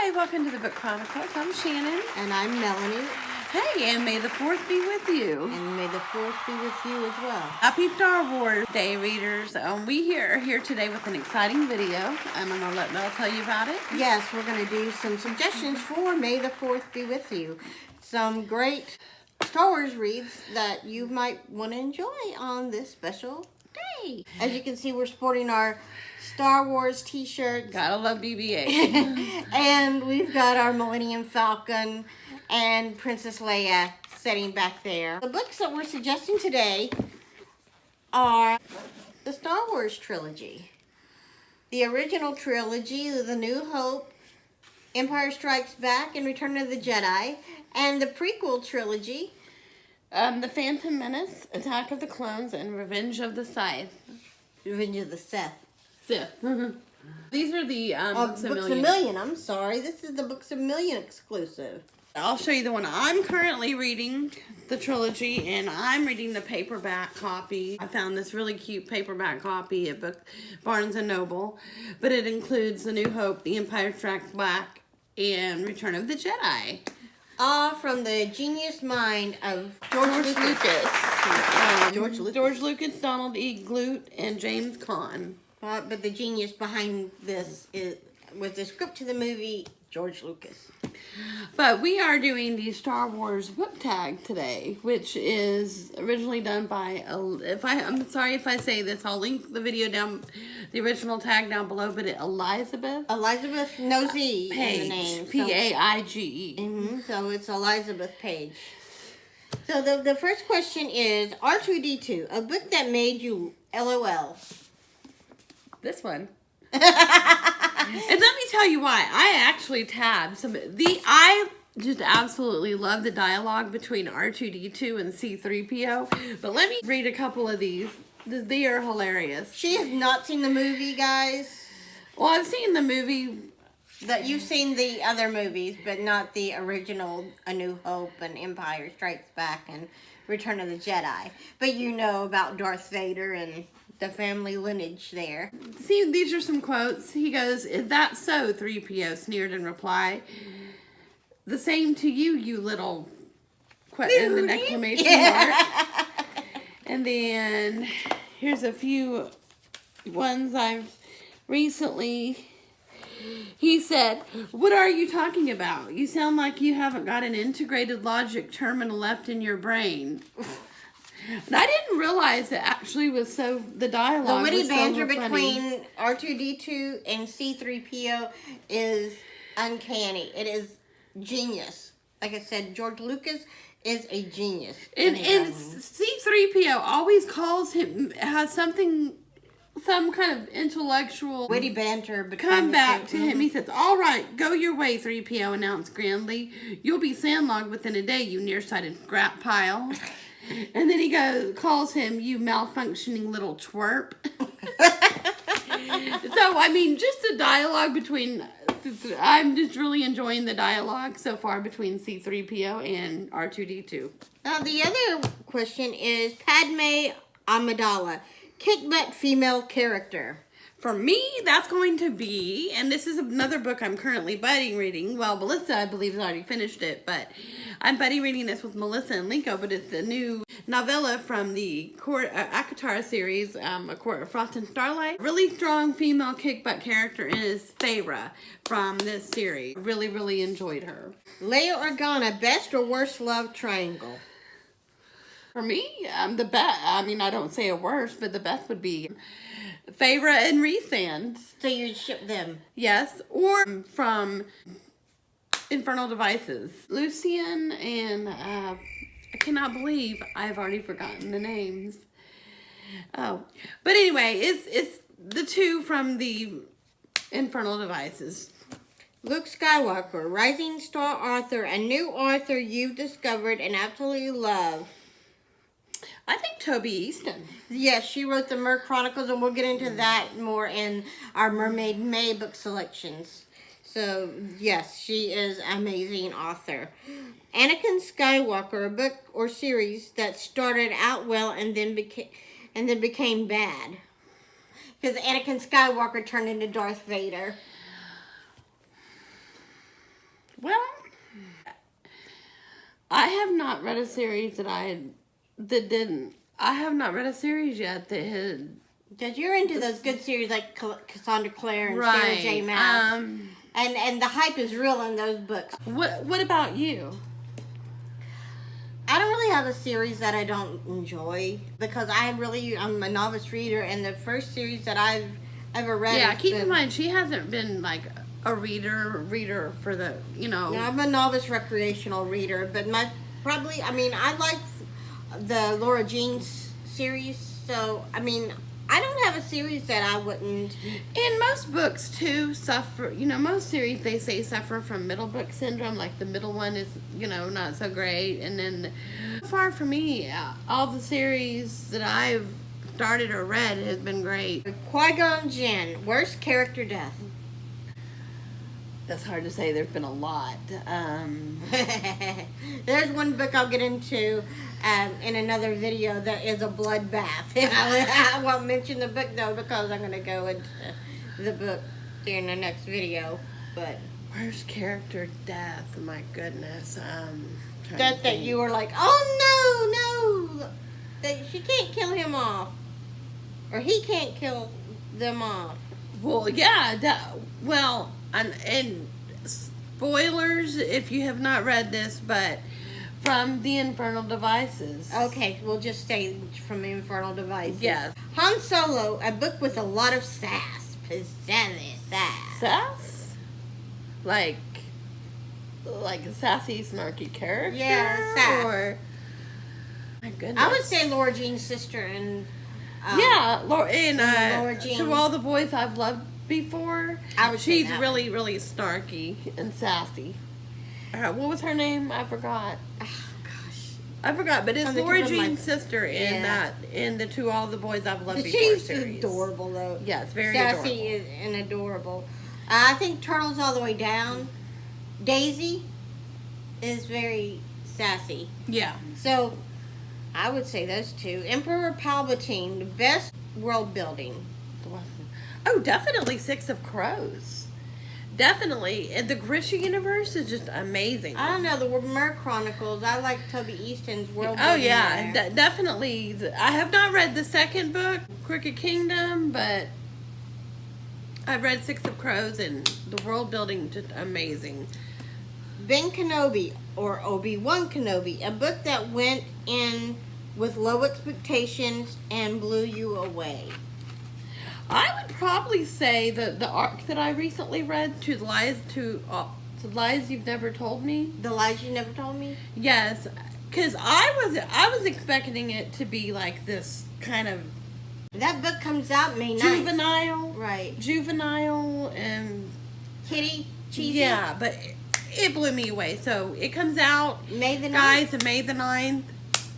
Hi, welcome to the Book Chronicles. I'm Shannon. And I'm Melanie. Hey, and may the 4th be with you. And may the 4th be with you as well. Happy Star Wars Day, readers. We are here today with an exciting video. I'm going to let Mel tell you about it. Yes, we're going to do some suggestions for May the 4th be with you. Some great Star Wars reads that you might want to enjoy on this special day. As you can see, we're sporting our Star Wars t-shirts. Gotta love BB-8. And we've got our Millennium Falcon and Princess Leia sitting back there. The books that we're suggesting today are the Star Wars trilogy. The original trilogy, The New Hope, Empire Strikes Back, and Return of the Jedi. And the prequel trilogy. The Phantom Menace, Attack of the Clones, and Revenge of the Sith. Revenge of the Sith. These are the Books A Million. I'm sorry. This is the Books A Million exclusive. I'll show you the one I'm currently reading, the trilogy, and I'm reading the paperback copy. I found this really cute paperback copy at Barnes & Noble, but it includes The New Hope, The Empire Strikes Back, and Return of the Jedi. From the genius mind of George Lucas. George Lucas, Donald E. Glut, and James Caan. But the genius behind this was the script to the movie, George Lucas. But we are doing the Star Wars book tag today, which is originally done by, I'm sorry if I say this, I'll link the video down, the original tag down below, but Elizabeth no Z Page, in the name. Paige. So it's Elizabeth Page. So the first question is, R2-D2, a book that made you LOL. This one. And let me tell you why. I actually tabbed I just absolutely love the dialogue between R2-D2 and C-3PO. But let me read a couple of these. They are hilarious. She has not seen the movie, guys. Well, I've seen the movie. That you've seen the other movies, but not the original A New Hope and Empire Strikes Back and Return of the Jedi. But you know about Darth Vader and the family lineage there. See, these are some quotes. He goes, "Is that so?" 3PO sneered in reply. "The same to you, you little," and an exclamation mark. And then here's a few ones I've recently. He said, "What are you talking about? You sound like you haven't got an integrated logic terminal left in your brain." And I didn't realize it actually was the dialogue. The witty was banter so funny. between R2-D2 and C-3PO is uncanny. It is genius. Like I said, George Lucas is a genius. And C-3PO always has some kind of intellectual witty banter between come back to him. He says, "All right, go your way," 3PO announced grandly. "You'll be sandlogged within a day, you nearsighted scrap pile." And then he calls him, "You malfunctioning little twerp." So, I mean, just the dialogue between, I'm just really enjoying the dialogue so far between C-3PO and R2-D2. Now, the other question is Padme Amidala, kick-butt female character. For me, that's going to be, and this is another book I'm currently buddy reading. Well, Melissa, I believe, has already finished it, but I'm buddy reading this with Melissa and Linko, but it's a new novella from the ACOTAR series, A Court of Frost and Starlight. Really strong female kick-butt character is Feyre from this series. Really, really enjoyed her. Leia Organa, best or worst love triangle? For me, the best, I mean, I don't say a worst, but the best would be Feyre and Rhysand. So you'd ship them? Yes, or from Infernal Devices. Lucian and, I cannot believe I've already forgotten the names. Oh, but anyway, it's the two from the Infernal Devices. Luke Skywalker, rising star author, a new author you've discovered and absolutely love. I think Toby Easton. Yes, she wrote the Mer Chronicles, and we'll get into that more in our Mermaid May book selections. So, yes, she is an amazing author. Anakin Skywalker, a book or series that started out well and then became bad. Because Anakin Skywalker turned into Darth Vader. I have not read a series I have not read a series yet that had. Because you're into those good series like Cassandra Clare and Right. Sarah J. Maas. And the hype is real in those books. What about you? I don't really have a series that I don't enjoy because I'm a novice reader, and the first series that I've ever read. Yeah, has keep been- in mind she hasn't been like a reader for the, you know. Yeah, I'm a novice recreational reader, but I like the Laura Jean series, so I don't have a series that I wouldn't. And most books too suffer, most series they say suffer from middle book syndrome, like the middle one is, not so great. And then so far for me, all the series that I've started or read has been great. Qui-Gon Jinn, worst character death. That's hard to say. There's been a lot. There's one book I'll get into in another video that is a bloodbath. I won't mention the book though because I'm going to go into the book during the next video. But Worst character death. My goodness. that you were like, oh no, that she can't kill him off, or he can't kill them off. Well, yeah. And spoilers if you have not read this, but from the Infernal Devices. Okay, we'll just say from the Infernal Devices. Yes. Han Solo, a book with a lot of sass. Pizzazzy sass. Sass? Like a sassy, snarky character? Yeah, sass. Or, my goodness. I would say Laura Jean's sister and... yeah, Laura Jean. To All the Boys I've Loved Before. I would say She's that really, really snarky and sassy. What was her name? I forgot. Oh, gosh. I forgot, but it's On the Laura tip of my- Jean's sister in the To All the Boys I've Loved Before She's series. adorable, though. Yeah, it's very Sassy adorable. and adorable. I think Turtles All the Way Down. Daisy is very sassy. Yeah. So, I would say those two. Emperor Palpatine, the best world building. Oh, definitely Six of Crows. Definitely. And the Grisha universe is just amazing. I don't know, the Mer Chronicles. I like Toby Easton's world Oh, building. yeah. there. Definitely. I have not read the second book, Crooked Kingdom, but I've read Six of Crows, and the world building just amazing. Ben Kenobi, or Obi-Wan Kenobi, a book that went in with low expectations and blew you away. I would probably say that the arc that I recently read, To Lies You've Never Told Me. The Lies You Never Told Me? Yes, because I was expecting it to be like this kind of That book comes out May 9th. juvenile and Kitty, cheesy. yeah, but it blew me away. So it comes out, May the 9th. guys, May the 9th.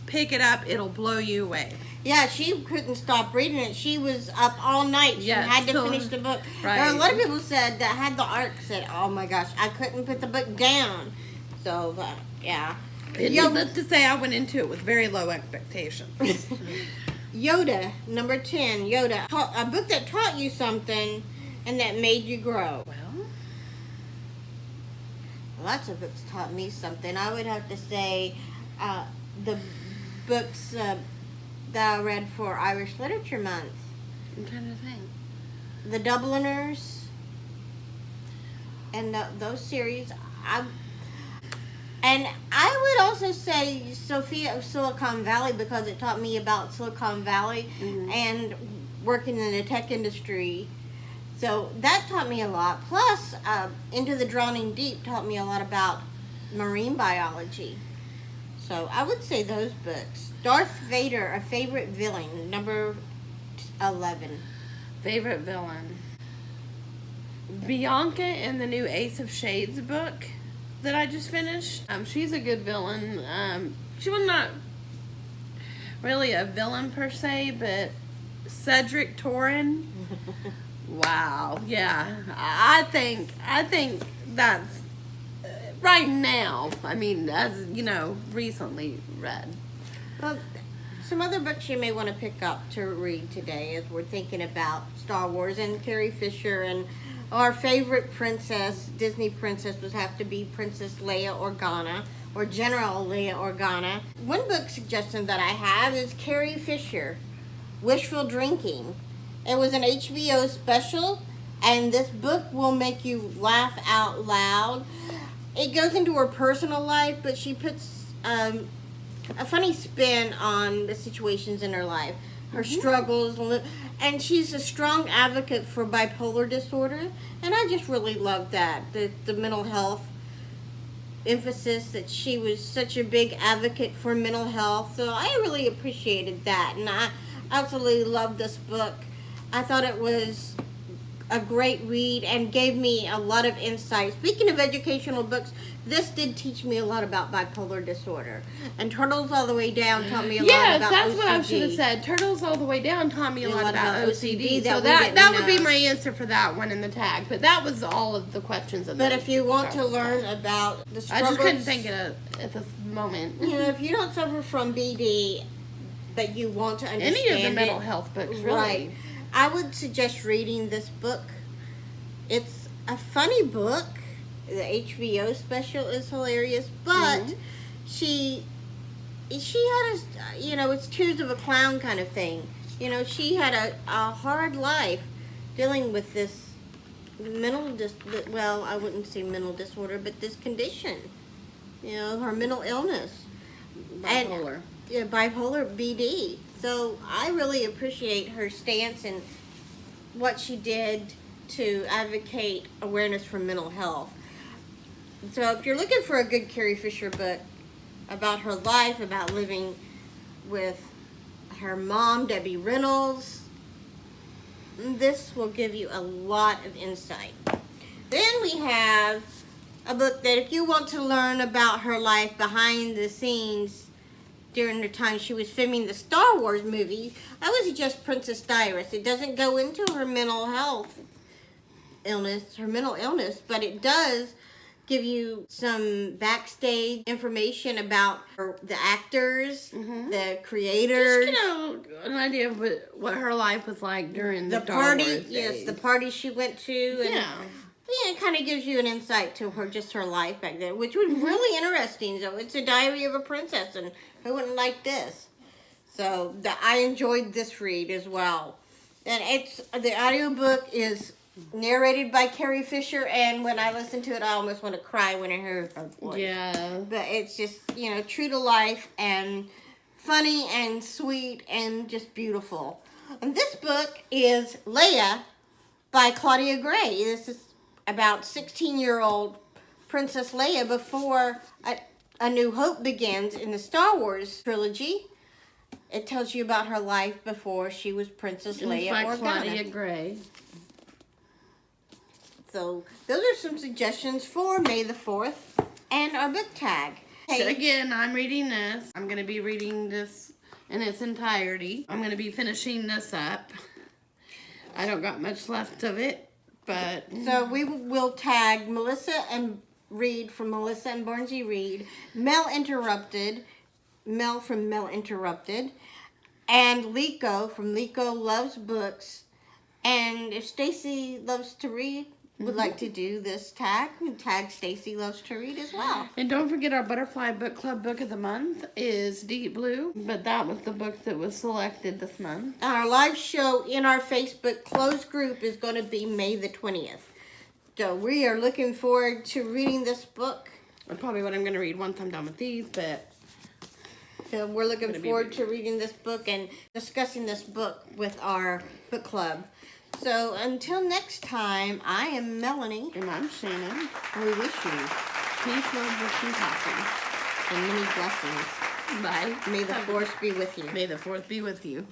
Pick it up; it'll blow you away. Yeah, she couldn't stop reading it. She was up all night. She Yeah, had to so- finish the book. right. There are a lot of people said that had the arc said, "Oh my gosh, I couldn't put the book down." So yeah. Needless to say, I went into it with very low expectations. Yoda, number 10. Yoda, a book that taught you something and that made you grow. Well, Lots of books taught me something. I would have to say the books that I read for Irish Literature Month. I'm trying to think. The Dubliners and those series. And I would also say Sophia of Silicon Valley because it taught me about Silicon Valley and working in the tech industry. So that taught me a lot. Plus, Into the Drowning Deep taught me a lot about marine biology. So I would say those books. Darth Vader, a favorite villain, number 11. Favorite villain. Bianca in the new Ace of Shades book that I just finished. She's a good villain. She was not really a villain per se, but Cedric Torin. Wow. Yeah. I think that's right now. I mean, as you know, recently read. Well, some other books you may want to pick up to read today as we're thinking about Star Wars and Carrie Fisher, and our favorite princess, Disney princess, would have to be Princess Leia Organa or General Leia Organa. One book suggestion that I have is Carrie Fisher, Wishful Drinking. It was an HBO special, and this book will make you laugh out loud. It goes into her personal life, but she puts a funny spin on the situations in her life, her struggles, and she's a strong advocate for bipolar disorder, and I just really love that, the mental health emphasis, that she was such a big advocate for mental health. So I really appreciated that, and I absolutely loved this book. I thought it was a great read and gave me a lot of insight. Speaking of educational books, this did teach me a lot about bipolar disorder. And Turtles All the Way Down taught me a lot about OCD. Yes, that's what I should have said. Turtles All the Way Down taught me a lot about OCD. So we that didn't would be know. my answer for that one in the tag. But that was all of the questions. But if you want to learn about the I struggles, just couldn't think of it at this moment. you know, if you don't suffer from BD, but you want to understand Any of the mental it, health books, really. right, I would suggest reading this book. It's a funny book. The HBO special is hilarious, but she had a, you know, it's Tears of a Clown kind of thing. You know, she had a hard life dealing with this well, I wouldn't say mental disorder, but this condition. You know, her mental illness. Bipolar. And, yeah, bipolar BD. So I really appreciate her stance and what she did to advocate awareness for mental health. So if you're looking for a good Carrie Fisher book about her life, about living with her mom, Debbie Reynolds, this will give you a lot of insight. Then we have a book that if you want to learn about her life behind the scenes during the time she was filming the Star Wars movie, I would suggest Princess Diaries. It doesn't go into her mental health illness, her mental illness, but it does give you some backstage information about the actors, the creators. Just, you know, an idea of what her life was like during the Star party. Wars Yes, days. the party she went to. And, Yeah. yeah, it kind of gives you an insight to her life back then, which was really interesting. So it's a diary of a princess, and who wouldn't like this? So I enjoyed this read as well. And the audiobook is narrated by Carrie Fisher, and when I listen to it, I almost want to cry when I hear her voice. Yeah. But it's just, you know, true to life and funny and sweet and just beautiful. And this book is Leia by Claudia Gray. This is about 16-year-old Princess Leia before A New Hope begins in the Star Wars trilogy. It tells you about her life before she was Princess Leia by Organa. Claudia Gray. So those are some suggestions for May the 4th and our book tag. So again, I'm reading this. I'm going to be reading this in its entirety. I'm going to be finishing this up. I don't got much left of it, but... So we will tag Melissa and Reed from Melissa and Barnsey Reed, Mel from Mel Interrupted, and Liko from Liko Loves Books. And if Stacy loves to read, would like to do this tag Stacy Loves to Read as well. And don't forget our Butterfly Book Club book of the month is Deep Blue, but that was the book that was selected this month. Our live show in our Facebook closed group is going to be May the 20th. So we are looking forward to reading this book. That's probably what I'm going to read once I'm done with these, but... So we're looking forward to reading this book and discussing this book with our book club. So until next time, I am Melanie. And I'm Shannon. We wish you Peace, love, wisdom, and passion. and many blessings. Bye. May the force be with you. May the 4th be with you.